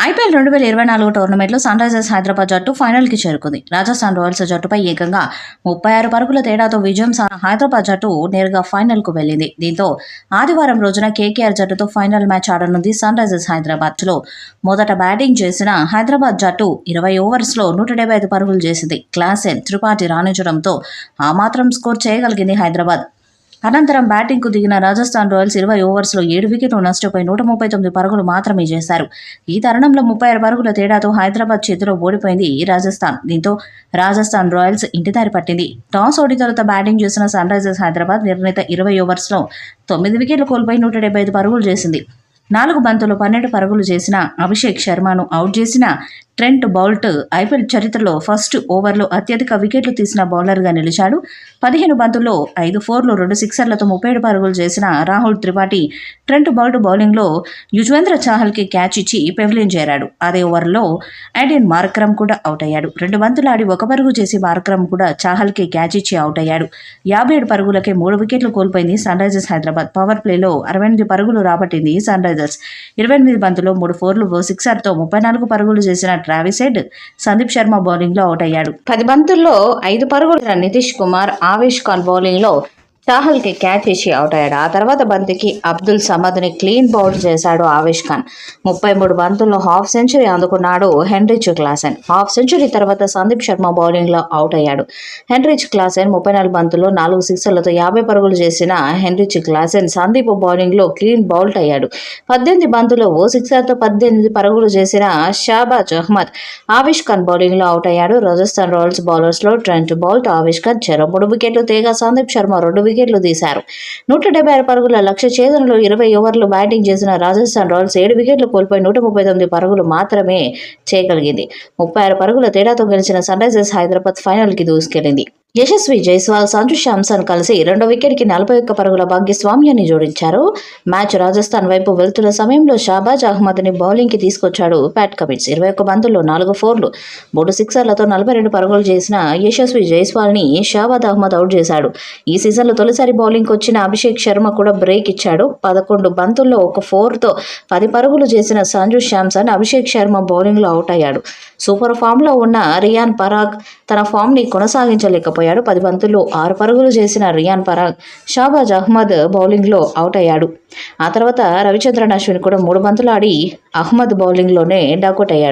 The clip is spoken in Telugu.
ఐపీఎల్ 2024 టోర్నమెంట్లో సన్ రైజర్స్ హైదరాబాద్ జట్టు ఫైనల్కి చేరుకుంది. రాజస్థాన్ రాయల్స్ జట్టుపై ఏకంగా 36 పరుగుల తేడాతో విజయం హైదరాబాద్ జట్టు నేరుగా ఫైనల్కు వెళ్లింది. దీంతో ఆదివారం రోజున కేకేఆర్ జట్టుతో ఫైనల్ మ్యాచ్ ఆడనుంది సన్ రైజర్స్ హైదరాబాద్లో. మొదట బ్యాటింగ్ చేసిన హైదరాబాద్ జట్టు 20 ఓవర్స్లో 175 పరుగులు చేసింది. క్లాసెన్ త్రిపాఠి రాణించడంతో ఆ మాత్రం స్కోర్ చేయగలిగింది హైదరాబాద్. అనంతరం బ్యాటింగ్కు దిగిన రాజస్థాన్ రాయల్స్ 20 ఓవర్స్లో 7 వికెట్లు నష్టపోయి 139 పరుగులు మాత్రమే చేశారు. ఈ తరుణంలో 36 పరుగుల తేడాతో హైదరాబాద్ చేతిలో ఓడిపోయింది రాజస్థాన్. దీంతో రాజస్థాన్ రాయల్స్ ఇంటిదారి పట్టింది. టాస్ ఓడి తొలుత బ్యాటింగ్ చేసిన సన్ రైజర్స్ హైదరాబాద్ నిర్ణీత 20 ఓవర్స్లో 9 వికెట్లు కోల్పోయి 175 పరుగులు చేసింది. 4 బంతుల్లో 12 పరుగులు చేసిన అభిషేక్ శర్మను అవుట్ చేసిన ట్రెంట్ బౌల్ట్ ఐపీఎల్ చరిత్రలో ఫస్ట్ ఓవర్లో అత్యధిక వికెట్లు తీసిన బౌలర్గా నిలిచాడు. 15 బంతుల్లో 5 ఫోర్లు 2 సిక్సర్లతో 37 పరుగులు చేసిన రాహుల్ త్రిపాఠి ట్రెంట్ బౌల్ట్ బౌలింగ్లో యుజ్వేంద్ర చాహల్కి క్యాచ్ ఇచ్చి పెవిలియన్ చేరాడు. అదే ఓవర్లో ఐడెన్ మార్క్రమ్ కూడా అవుట్ అయ్యాడు. 2 బంతులు ఆడి 1 పరుగు చేసి మార్క్రమ్ కూడా చాహల్కి క్యాచ్ ఇచ్చి అవుట్ అయ్యాడు. 57 పరుగులకే 3 వికెట్లు కోల్పోయింది సన్ రైజర్స్ హైదరాబాద్. పవర్ ప్లేలో 68 పరుగులు రాబట్టింది సన్ రైజర్స్. 28 బంతుల్లో 3 ఫోర్లు 1 సిక్సర్తో 34 పరుగులు చేసిన ట్రావిస్ హెడ్ సందీప్ శర్మ బౌలింగ్లో అవుట్ అయ్యాడు. 10 బంతుల్లో 5 పరుగులు నితీష్ కుమార్ ఆవేష్ ఖాన్ బౌలింగ్లో చాహల్కి క్యాచ్ ఇచ్చి అవుట్ అయ్యాడు. ఆ తర్వాత బంతికి అబ్దుల్ సమద్ని క్లీన్ బౌల్డ్ చేశాడు ఆవేష్ ఖాన్. 33 బంతుల్లో హాఫ్ సెంచరీ అందుకున్నాడు హెన్రిచ్ క్లాసెన్. హాఫ్ సెంచరీ తర్వాత సందీప్ శర్మ బౌలింగ్లో అవుట్ అయ్యాడు. హెన్రిచ్ క్లాసెన్ 34 బంతుల్లో 4 సిక్సర్లతో 50 పరుగులు చేసిన హెన్రిచ్ క్లాసెన్ సందీప్ బౌలింగ్లో క్లీన్ బౌల్డ్ అయ్యాడు. 18 బంతుల్లో 1 సిక్సర్తో 18 పరుగులు చేసిన షాబాజ్ అహ్మద్ ఆవేష్ ఖాన్ బౌలింగ్లో అవుట్ అయ్యాడు. రాజస్థాన్ రాయల్స్ బౌలర్స్లో ట్రెంట్ బౌల్ట్ ఆవేష్ ఖాన్ చెరో 3 వికెట్లు తీయగా సందీప్ శర్మ 2 వికెట్లు తీశారు. 176 పరుగుల లక్ష్య ఛేదనలో 20 ఓవర్లు బ్యాటింగ్ చేసిన రాజస్థాన్ రాయల్స్ 7 వికెట్లు కోల్పోయి 139 పరుగులు మాత్రమే చేయగలిగింది. 36 పరుగుల తేడాతో గెలిచిన సన్ రైజర్స్ హైదరాబాద్ ఫైనల్కి దూసుకెళ్లింది. యశస్వి జైస్వాల్ సంజు శాంసన్ కలిసి 2వ వికెట్కి 41 పరుగుల భాగ్యస్వామ్యాన్ని జోడించారు. మ్యాచ్ రాజస్థాన్ వైపు వెళ్తున్న సమయంలో షాబాజ్ అహ్మద్ని బౌలింగ్కి తీసుకొచ్చాడు ప్యాట్ కమిన్స్. 21 బంతుల్లో 4 ఫోర్లు 3 సిక్సర్లతో 42 పరుగులు చేసిన యశస్వి జైస్వాల్ని షాబాజ్ అహ్మద్ అవుట్ చేశాడు. ఈ సీజన్లో తొలిసారి బౌలింగ్కి వచ్చిన అభిషేక్ శర్మ కూడా బ్రేక్ ఇచ్చాడు. 11 బంతుల్లో 1 ఫోర్తో 10 పరుగులు చేసిన సంజు శాంసన్ అభిషేక్ శర్మ బౌలింగ్లో అవుట్ అయ్యాడు. సూపర్ ఫామ్లో ఉన్న రియాన్ పరాగ్ తన ఫామ్ని కొనసాగించలేకపోయాడు. 10 బంతుల్లో 6 పరుగులు చేసిన రియాన్ పరాగ్ షాబాజ్ అహ్మద్ బౌలింగ్లో అవుట్ అయ్యాడు. ఆ తర్వాత రవిచంద్రన్ అశ్విన్ కూడా 3 బంతులు ఆడి అహ్మద్ బౌలింగ్లోనే డకౌట్ అయ్యాడు.